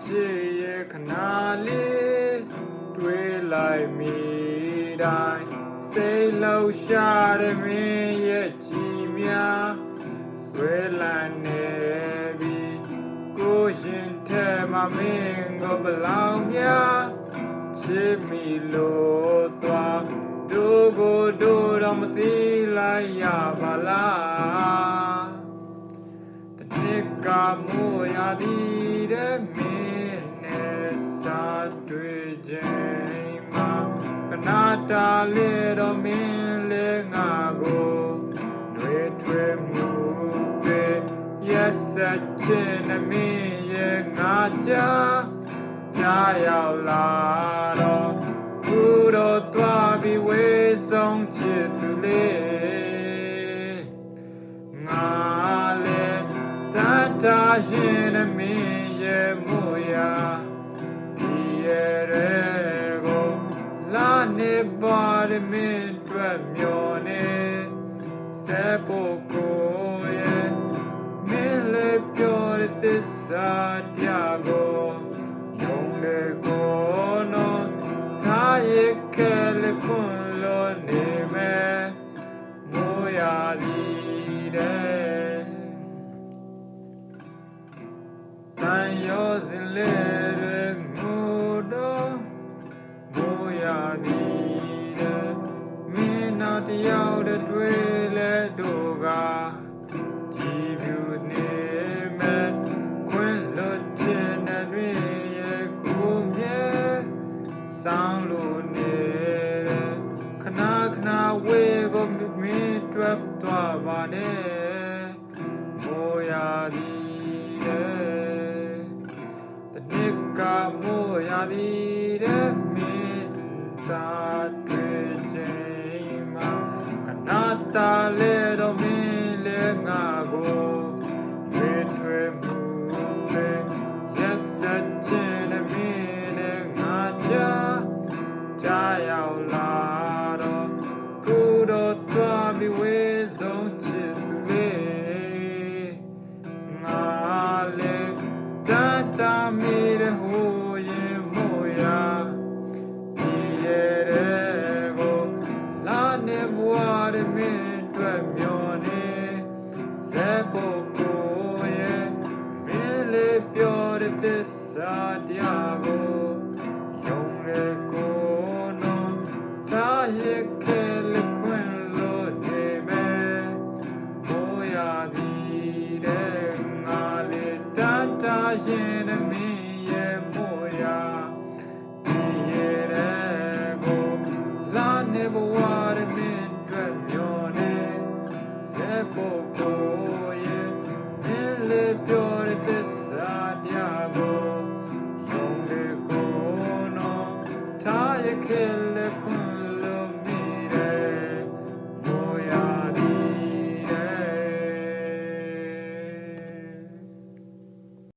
ချစ်ရဲ့ခဏလေးတွေးလိုက်မိတိုင်းစိတ်လှုပ်ရှားတဲ့မင်းရဲ့ကြည်များဆွဲလန်းနေပြီကိုရှင်ထဲမှာမင်းကိုဘလောက်များချစ်မိလို့သွားတို့ကိုတို့တော့မသိလိုက်ရပါလားတနေ့ကမိုးရသည်တဲ့မင်းနဲ့စာတွေ့ခြင်းမှာကနာတာလေးတော့မင်းလေးငါကိုနှွေထွေးမှုပဲရက်ဆက်ခြင်းနဲ့မင်းရဲ့ငါကြားရောက်လာတော့ခုတော့သွားပြီးဝေးဆုံးချစ်သူလေးငါလည်းတတ်တာရင်နဲ့မင်းရဲ့မို့ရာဒီရဲ့ကိုလာနေပါရမင်းတွေ့မျောနေစေဖို့ကိုရဲ့မင်းလေးပြောတဲ့သစ္စာတရားကိုယုံလေကိုနော်ထားရခဲလေခွန်လို့နေမယ်မိုးရသည်တဲ့တန်ရောစင်လေတွေငိုတော့မိုးရသည်တဲ့မင်းနောက်တယောက်တည်းတွေ့လဲတို့ကကြည်ပြူနေမယ်ခွင်လို့ခြင်းနဲ့တွင်ရဲ့ကိုမြဲဆောင်လို့နေတဲ့ခဏဝေးကိုမင်းတွေ့သွားပါနဲ့မိုးရသည်တဲ့တနေ့ကမိုးရသည်တဲ့မင်းစာတွေ့ခြင်းမှာကနာတာလေတော့မင်းလေငါကိုတွေ့ထွေးမှုပဲရက်ဆက်ခြင်းနဲ့မင်းနဲ့ငါကြားရောက်လာတော့ခုတော့သွားပြီးဝေးဆုံးချစ်သူလေးငါလည်းတန်တာမီတဲ့ဟိုရင်မို့ရာဒီရဲ့ကိုလာနေဘွားတဲ့မင်းတွေ့မျောနေစေဖို့ကိုရဲ့မင်းလေးပြောတဲ့သစ္စာတရားကိုယုံလေကိုရခဲလေခွင်လို့နေမယ်မိုးရသည်တဲ့ငါလေတတ်တာရင်နဲ့မင်းရဲ့မိုးရဒီရဲ့ကိုလာနေဘဝရမင်းတွေ့မျောနေစေဖို့ကိုရဲ့မင်းလေးပြောတဲ့သစ္စာ